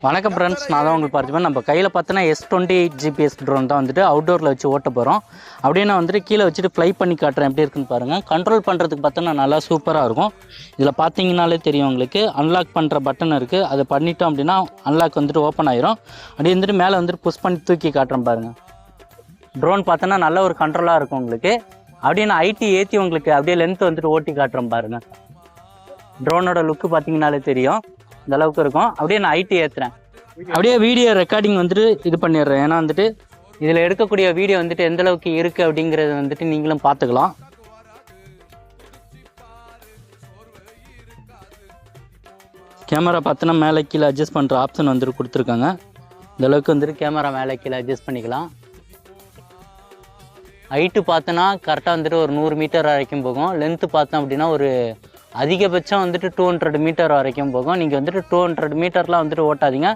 வணக்கம் ஃப்ரெண்ட்ஸ், நான் தான் உங்களுக்கு பார்த்துப்பேன். நம்ம கையில் பார்த்தோன்னா S28 ஜிபிஎஸ் ட்ரோன் தான் வந்துட்டு அவுட்டோரில் வச்சு ஓட்ட போகிறோம். அப்படியே நான் வந்துட்டு கீழே வச்சுட்டு ஃப்ளை பண்ணி காட்டுறேன் எப்படி இருக்குன்னு பாருங்கள். கண்ட்ரோல் பண்ணுறதுக்கு பார்த்தோன்னா நல்லா சூப்பராக இருக்கும். இதில் பார்த்தீங்கன்னாலே தெரியும் உங்களுக்கு அன்லாக் பண்ணுற பட்டன் இருக்குது. அதை பண்ணிட்டோம் அப்படின்னா அன்லாக் வந்துட்டு ஓப்பன் ஆயிரும். அப்படியே வந்துட்டு மேலே வந்துட்டு புஷ் பண்ணி தூக்கி காட்டுறேன் பாருங்கள். ட்ரோன் பார்த்தோன்னா நல்ல ஒரு கண்ட்ரோலாக இருக்கும் உங்களுக்கு. அப்படியே நான் ஐடி ஏற்றி உங்களுக்கு அப்படியே லென்த் வந்துட்டு ஓட்டி காட்டுறேன் பாருங்கள். ட்ரோனோட லுக்கு பார்த்தீங்கன்னாலே தெரியும், இந்த அளவுக்கு இருக்கும். அப்படியே நான் ஐடி ஏற்றுறேன். அப்படியே வீடியோ ரெக்கார்டிங் வந்துட்டு இது பண்ணிடுறேன். ஏன்னா வந்துட்டு இதில் எடுக்கக்கூடிய வீடியோ வந்துட்டு எந்த அளவுக்கு இருக்குது அப்படிங்கிறத வந்துட்டு நீங்களும் பார்த்துக்கலாம். கேமரா பார்த்தோன்னா மேலே கீழே அட்ஜஸ்ட் பண்ணுற ஆப்ஷன் வந்துட்டு கொடுத்துருக்காங்க. இந்த அளவுக்கு வந்துட்டு கேமரா மேலே கீழே அட்ஜஸ்ட் பண்ணிக்கலாம். ஹைட்டு பார்த்தோன்னா கரெக்டாக வந்துட்டு ஒரு 100 மீட்டர் வரைக்கும் போகும். லென்த்து பார்த்தோம் அப்படின்னா ஒரு அதிகபட்சம் வந்துட்டு 200 மீட்டர் வரைக்கும் போகும். நீங்கள் வந்துட்டு 200 மீட்டர்லாம் வந்துட்டு ஓட்டாதீங்க.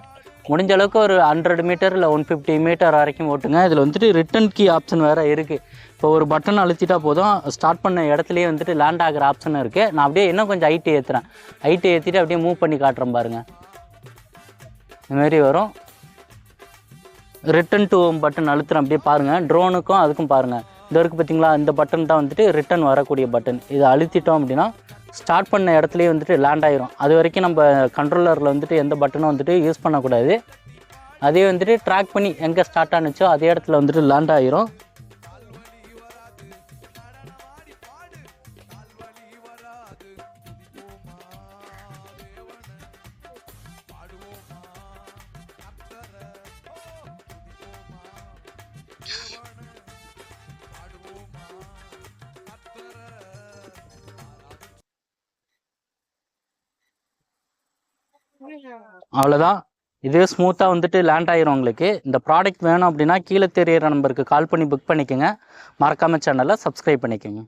முடிஞ்ச அளவுக்கு ஒரு 100 மீட்டர் இல்லை 150 மீட்டர் வரைக்கும் ஓட்டுங்க. இதில் வந்துட்டு ரிட்டன் கீ ஆப்ஷன் வேறு இருக்குது. இப்போ ஒரு பட்டன் அழுத்திட்டா போதும், ஸ்டார்ட் பண்ண இடத்துலையே வந்துட்டு லேண்ட் ஆகிற ஆப்ஷன் இருக்குது. நான் அப்படியே இன்னும் கொஞ்சம் ஹைட்டு ஏற்றுறேன். ஹைட்டு ஏற்றிட்டு அப்படியே மூவ் பண்ணி காட்டுறேன் பாருங்கள். இதுமாரி வரும். ரிட்டன் டு பட்டன் அழுத்துறேன், அப்படியே பாருங்கள். ட்ரோனுக்கும் அதுக்கும் பாருங்கள், இந்த வரைக்கும் பார்த்தீங்களா, இந்த பட்டன் தான் வந்துட்டு ரிட்டன் வரக்கூடிய பட்டன். இதை அழுத்திட்டோம் அப்படின்னா ஸ்டார்ட் பண்ண இடத்துலையே வந்துட்டு லேண்ட் ஆயிரும். அது வரைக்கும் நம்ம கண்ட்ரோலரில் வந்துட்டு எந்த பட்டனும் வந்துட்டு யூஸ் பண்ணக்கூடாது. அதே வந்துட்டு ட்ராக் பண்ணி எங்கே ஸ்டார்ட் ஆனிச்சோ அதே இடத்துல வந்துட்டு லேண்ட் ஆயிரும். அவ்வளோதான். இதே ஸ்மூத்தாக வந்துட்டு லேண்ட் ஆகிரும் உங்களுக்கு. இந்த ப்ராடக்ட் வேணும் அப்படின்னா கீழே தெரியிற நம்பருக்கு கால் பண்ணி புக் பண்ணிக்கோங்க. மறக்காமல் சேனலை சப்ஸ்கிரைப் பண்ணிக்கோங்க.